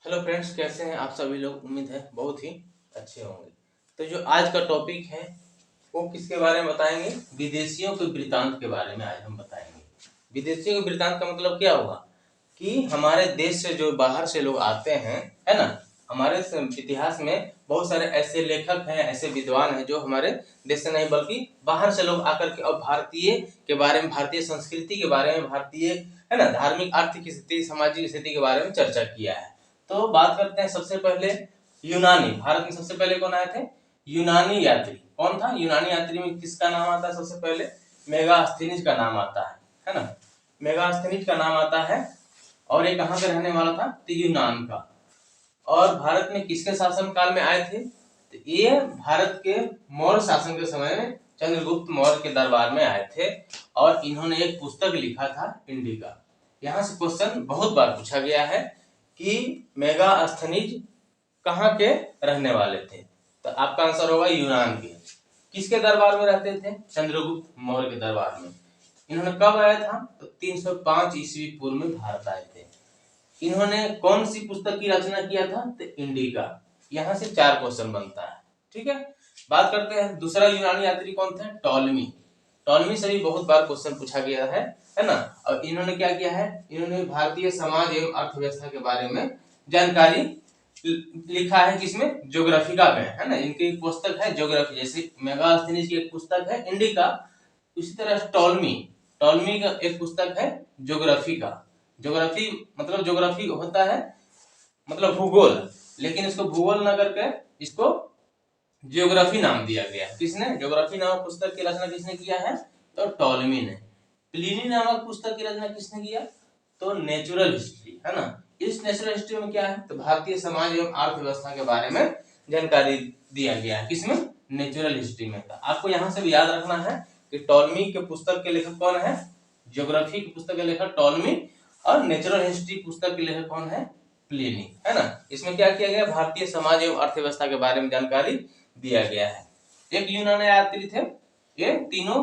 Hello friends, कैसे हैं आप सभी लोग। उम्मीद है बहुत ही अच्छे होंगे। तो जो आज का टॉपिक है वो किसके बारे में बताएंगे? विदेशियों के वृत्तांत के बारे में आज हम बताएंगे। विदेशियों के वृत्तांत का मतलब क्या हुआ कि हमारे देश से जो बाहर से लोग आते हैं, है ना। हमारे इतिहास में बहुत सारे ऐसे लेखक हैं, ऐसे विद्वान हैं जो हमारे देश से नहीं बल्कि बाहर से लोग आकर के अब भारतीय के बारे में, भारतीय संस्कृति के बारे में, भारतीय, है ना, धार्मिक, आर्थिक स्थिति, सामाजिक स्थिति के बारे में चर्चा किया है। तो बात करते हैं सबसे पहले यूनानी। भारत में सबसे पहले कौन आए थे? यूनानी यात्री। कौन था? यूनानी यात्री में किसका नाम आता है? सबसे पहले मेगास्थनीज का नाम आता है ना। मेगास्थनीज का नाम आता है और ये कहाँ पे रहने वाला था? तो यूनान का। और भारत में किसके शासन काल में आए थे? तो ये भारत के मौर्य शासन के समय में चंद्रगुप्त मौर्य के दरबार में आए थे और इन्होंने एक पुस्तक लिखा था इंडिका। यहाँ से क्वेश्चन बहुत बार पूछा गया है कि मेगास्थनीज कहाँ के रहने वाले थे? तो आपका आंसर होगा यूनान के। किसके दरबार में रहते थे? चंद्रगुप्त मौर्य के दरबार में। इन्होंने कब आया था? तो 305 ईस्वी पूर्व में भारत आए थे। इन्होंने कौन सी पुस्तक की रचना किया था? तो इंडिका। यहाँ से 4 क्वेश्चन बनता है। ठीक है, बात करते हैं दूसरा यूनानी यात्री कौन थे? टॉलमी। टॉलमी से भी बहुत बार क्वेश्चन पूछा गया है ना। और इन्होंने क्या किया है? इन्होंने भारतीय समाज एवं अर्थव्यवस्था के बारे में जानकारी लिखा है। किसमें? ज्योग्राफिका में, है ना। इनकी एक पुस्तक है ज्योग्राफी। जैसे मेगास्थनीज की एक पुस्तक है इंडिका, उसी तरह टॉलमी टॉलमी का एक पुस्तक है ज्योग्राफी का। ज्योग्राफी मतलब ज्योग्राफी होता है मतलब भूगोल, लेकिन इसको भूगोल न करके इसको ज्योग्राफी नाम दिया गया है। किसने? ज्योग्राफी नामक पुस्तक की रचना किसने किया है? तो टॉलमी ने। प्लिनी नामक पुस्तक की रचना किसने किया? तो नेचुरल हिस्ट्री, है ना। इस नेचुरल हिस्ट्री में क्या है? तो भारतीय समाज एवं अर्थव्यवस्था के बारे में जानकारी दिया गया है। किसमें? नेचुरल हिस्ट्री में। तो आपको यहाँ से भी याद रखना है कि टॉलमी के पुस्तक के लेखक कौन है? ज्योग्राफी की पुस्तक के लेखक टॉलमी, और नेचुरल हिस्ट्री पुस्तक के लेखक कौन है? प्लिनी, है ना। इसमें क्या किया गया? भारतीय समाज एवं अर्थव्यवस्था के बारे में जानकारी दिया गया है। एक यूनानी यात्री थे, ये तीनों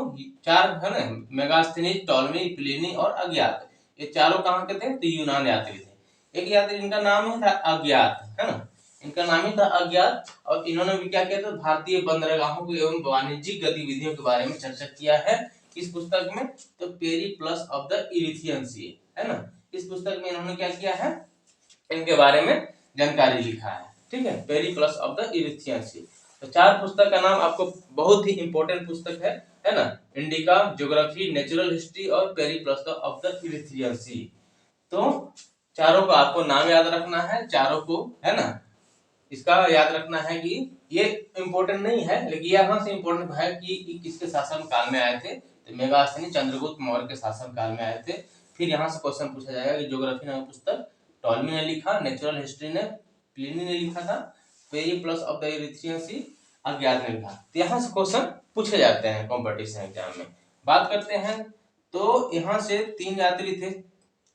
4 है ना, मेगास्थनीज, टॉलमी, प्लिनी और अज्ञात। ये चारों कहाँ के थे? तो यूनान यात्री थे। एक यात्री इनका नाम ही था अज्ञात, है ना। इनका नाम ही था अज्ञात। और इन्होंने भी क्या किया था? भारतीय बंदरगाहों को एवं वाणिज्यिक गतिविधियों के बारे में चर्चा किया है। इस पुस्तक में तो पेरिप्लस ऑफ द इरिथियन सी, है ना। इस पुस्तक में इन्होंने क्या किया है? इनके बारे में जानकारी लिखा है। ठीक है, पेरिप्लस ऑफ द इरिथियन सी। तो 4 पुस्तक का नाम आपको, बहुत ही इंपॉर्टेंट पुस्तक है ना। इंडिका, ज्योग्राफी, नेचुरल हिस्ट्री और पेरिप्लस ऑफ द इरिथियन सी। तो चारों को आपको नाम याद रखना है, चारों को, है ना। इसका याद रखना है कि ये इंपॉर्टेंट नहीं है, लेकिन यहाँ से इंपॉर्टेंट है कि किसके शासन काल में आए थे। तो मेगास्थनी चंद्रगुप्त मौर्य के शासन काल में आए थे। फिर यहाँ से क्वेश्चन पूछा जाएगा कि ज्योग्राफी नामक पुस्तक टॉलमी ने लिखा, नेचुरल हिस्ट्री ने प्लिनी ने लिखा था, पेरिप्लस ऑफ द इरिथ्रियन सी अज्ञात ने लिखा। तो यहाँ से क्वेश्चन पूछे जाते हैं कॉम्पिटिशन एग्जाम में। बात करते हैं तो यहाँ से 3 यात्री थे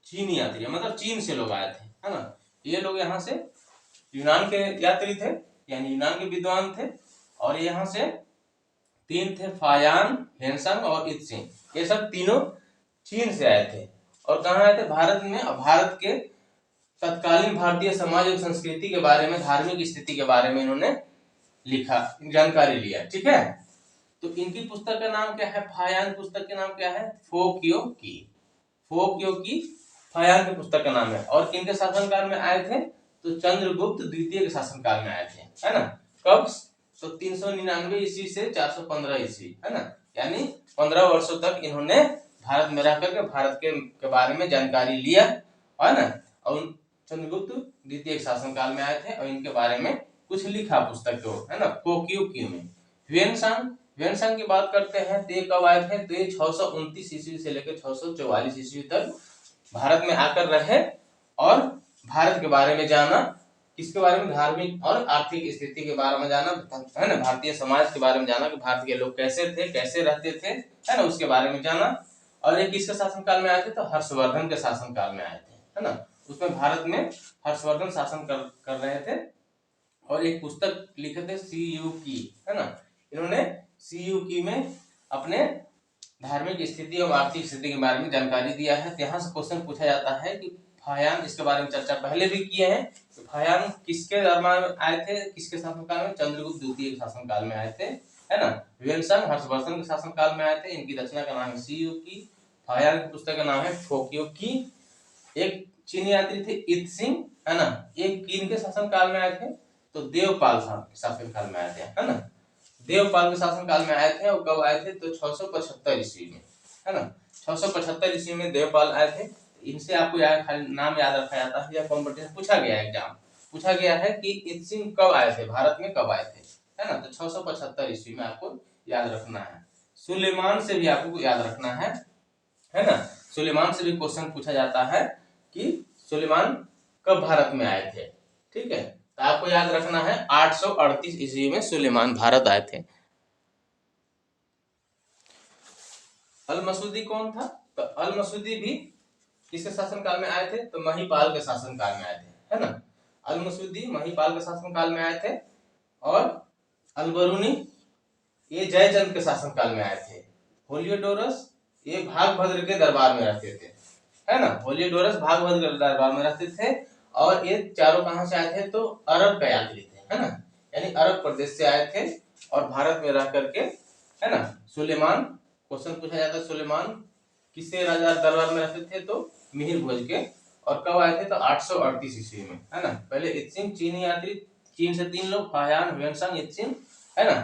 चीनी यात्री, मतलब चीन से लोग आए थे, है ना। ये लोग यहाँ से यूनान के यात्री थे, यानी यूनान के विद्वान थे। और यहाँ से 3 थे, फायान, हेनसंग और इत्सिंग। ये सब तीनों चीन से आए थे। और कहाँ आए थे? भारत में। और भारत के तत्कालीन भारतीय समाज और संस्कृति के बारे में, धार्मिक स्थिति के बारे में इन्होंने लिखा, जानकारी लिया। ठीक है, तो इनकी पुस्तक का नाम क्या है? फायान पुस्तक का नाम क्या है? फोक्यो की। फोक्यो की फायान की पुस्तक का नाम है। और किनके शासनकाल में आए थे? तो चंद्रगुप्त द्वितीय के शासनकाल में आए थे, है ना। कब? तो 399 ईस्वी से 415 ईस्वी, है ना। यानी 15 वर्षों तक इन्होंने भारत में रह करके भारत के बारे में जानकारी लिया, है ना। और चंद्रगुप्त द्वितीय शासनकाल में आए थे और इनके बारे में कुछ लिखा पुस्तक को, है ना, फोक्यो में। ह्वेनसांग की बात करते हैं तो ये कब आए थे? तो ये 629 ईस्वी से लेकर 644 ईस्वी तक भारत में आकर रहे और भारत के बारे में जाना। किसके बारे में? धार्मिक और आर्थिक स्थिति के बारे में जाना, है ना। भारतीय समाज के बारे में जाना कि भारत के लोग कैसे थे, कैसे रहते थे, है ना, उसके बारे में जाना। और ये किसके शासनकाल में आए थे? तो हर्षवर्धन के शासनकाल में आए थे, है ना। उसमें भारत में हर्षवर्धन शासन कर रहे थे। और एक पुस्तक लिखे थे सीयू की, है ना। इन्होंने सीयू की में अपने धार्मिक स्थिति और आर्थिक स्थिति के बारे में जानकारी दिया है। यहाँ से क्वेश्चन पूछा जाता है कि फाहियान, इसके बारे में चर्चा पहले भी किए हैं। तो फाहियान किसके दरबार में आए थे, किसके शासनकाल में? चंद्रगुप्त द्वितीय के शासनकाल में आए थे, है ना। ह्वेनसांग हर्षवर्धन के शासनकाल में आए थे। इनकी रचना का नाम है सी यू की। फाहियान की पुस्तक का नाम है फोक्यो की। एक चीनी यात्री थे इत्सिंग, है ना, एक किन के शासनकाल में आए थे? तो देवपाल के शासनकाल में आए थे, है ना। देवपाल के शासनकाल में आए थे। और कब आए थे? तो 675 ईस्वी में, है ना। 675 ईस्वी में देवपाल आए थे। इनसे आपको खाली नाम याद रखा जाता है, या कॉम्पिटिशन पूछा गया है, एग्जाम पूछा गया है कि इत्सिंग कब आए थे, भारत में कब आए थे, है ना। तो 675 ईस्वी में आपको याद रखना है। सुलेमान से भी आपको याद रखना है ना। सुलेमान से भी क्वेश्चन पूछा जाता है कि सुलेमान कब भारत में आए थे, ठीक है। तो आपको याद रखना है 838 ईस्वी में सुलेमान भारत आए थे। अल मसूदी कौन था? तो अल मसूदी भी किसके शासनकाल में आए थे? तो महिपाल के शासनकाल में आए थे, है ना। अल मसूदी महिपाल के शासनकाल में आए थे। और अलबरूनी ये जयचंद के शासनकाल में आए थे। होलियोडोरस ये भागभद्र के दरबार में रहते थे, है ना। होलियोडोरस भागभद्र के दरबार में रहते थे। और ये चारों कहां से आए थे? तो अरब का यात्री थे, है ना, यानी अरब प्रदेश से आए थे और भारत में रह करके, है ना। सुलेमान, क्वेश्चन पूछा जाता है सुलेमान किससे राजा दरबार में रहते थे? तो मिहिर भोज के। और कब आए थे? तो 838 ईस्वी में, है ना। पहले इत्सिंग चीनी यात्री, चीन से 3 लोग, फाहियान, ह्वेनसांग, इत्सिंग, है ना।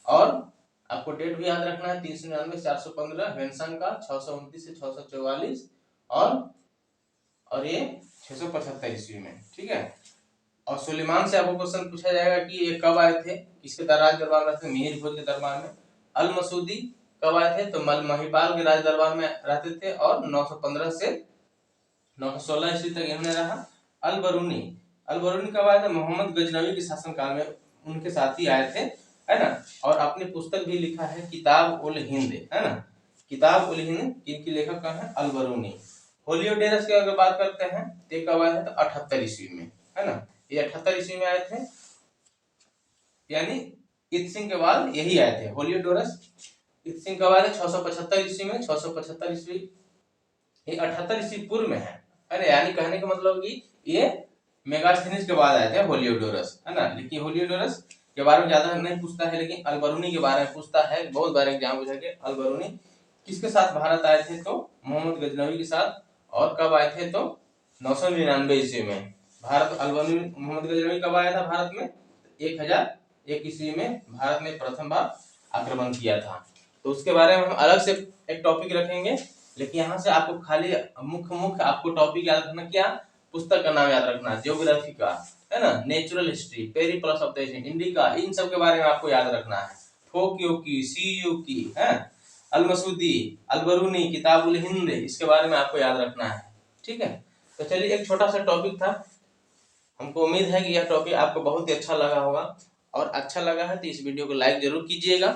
और आपको डेट भी याद रखना है, 399 415 ह्वेनसांग का, 629 से 644 और ये 675 ईस्वी में, ठीक है। और सुलेमान से आपको क्वेश्चन पूछा जाएगा कि ये कब आए थे, किसके राज दरबार में रहते? मिहिर भोज के दरबार में। अल मसूदी कब आए थे? तो महिपाल के राज दरबार में रहते थे और 915 से 916 ईस्वी तक इन्होंने रहा। अल बरूनी कब आए थे? मोहम्मद गजनवी के शासनकाल में उनके साथ ही आए थे, है ना। और अपनी पुस्तक भी लिखा है किताब उल हिंद, है ना। किताब उल हिंद इनकी लेखक कौन है? अल बरूनी। होलियोडोरस की अगर बात करते हैं तो कब आए थे? तो 78 ईस्वी में, है ना। ये 78 ईस्वी में आए थे, यानी इत्सिंग के बाद यही आए थे होलियोडोरस। इत्सिंग कब आए थे? 675 ईस्वी में। 675 ईस्वी, ये 78 ईस्वी पूर्व में है ना। यानी कहने का मतलब कि ये मेगास्थनीज के बाद आए थे होलियोडोरस, है ना। लेकिन होलियोडोरस के बारे में ज्यादा नहीं पूछता है, लेकिन अलबरूनी के बारे में पूछता है, बहुत बार एग्जाम पूछा कि अलबरूनी किसके साथ भारत आए थे? तो मोहम्मद गजनवी के साथ। और कब आए थे? तो 999 ईस्वी में भारत। अलबरूनी, मोहम्मद गजनवी कब आया था भारत में? 1001 ईस्वी में भारत में प्रथम बार आक्रमण किया था। तो उसके बारे में हम अलग से एक टॉपिक रखेंगे, लेकिन यहाँ से आपको खाली मुख्य आपको टॉपिक याद रखना। क्या? पुस्तक का नाम याद रखना, ज्योग्राफी का, है ना, natural history, Periplus of the Indica, इन सब के बारे में आपको याद रखना है। फोक्यो की, सीयू की, है, अल मसूदी, अल बरूनी, किताबुल हिंद, इसके बारे में आपको याद रखना है, ठीक है। तो चलिए, एक छोटा सा टॉपिक था। हमको उम्मीद है कि यह टॉपिक आपको बहुत ही अच्छा लगा होगा। और अच्छा लगा है तो इस वीडियो को लाइक जरूर कीजिएगा,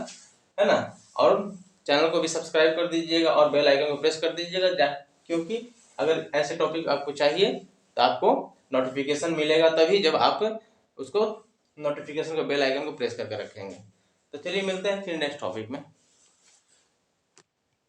है ना। और चैनल को भी सब्सक्राइब कर दीजिएगा और बेल आइकन को प्रेस कर दीजिएगा, क्योंकि अगर ऐसे टॉपिक आपको चाहिए तो आपको नोटिफिकेशन मिलेगा तभी, जब आप उसको नोटिफिकेशन को बेल आइकन को प्रेस करके रखेंगे। तो चलिए, मिलते हैं फिर नेक्स्ट टॉपिक में।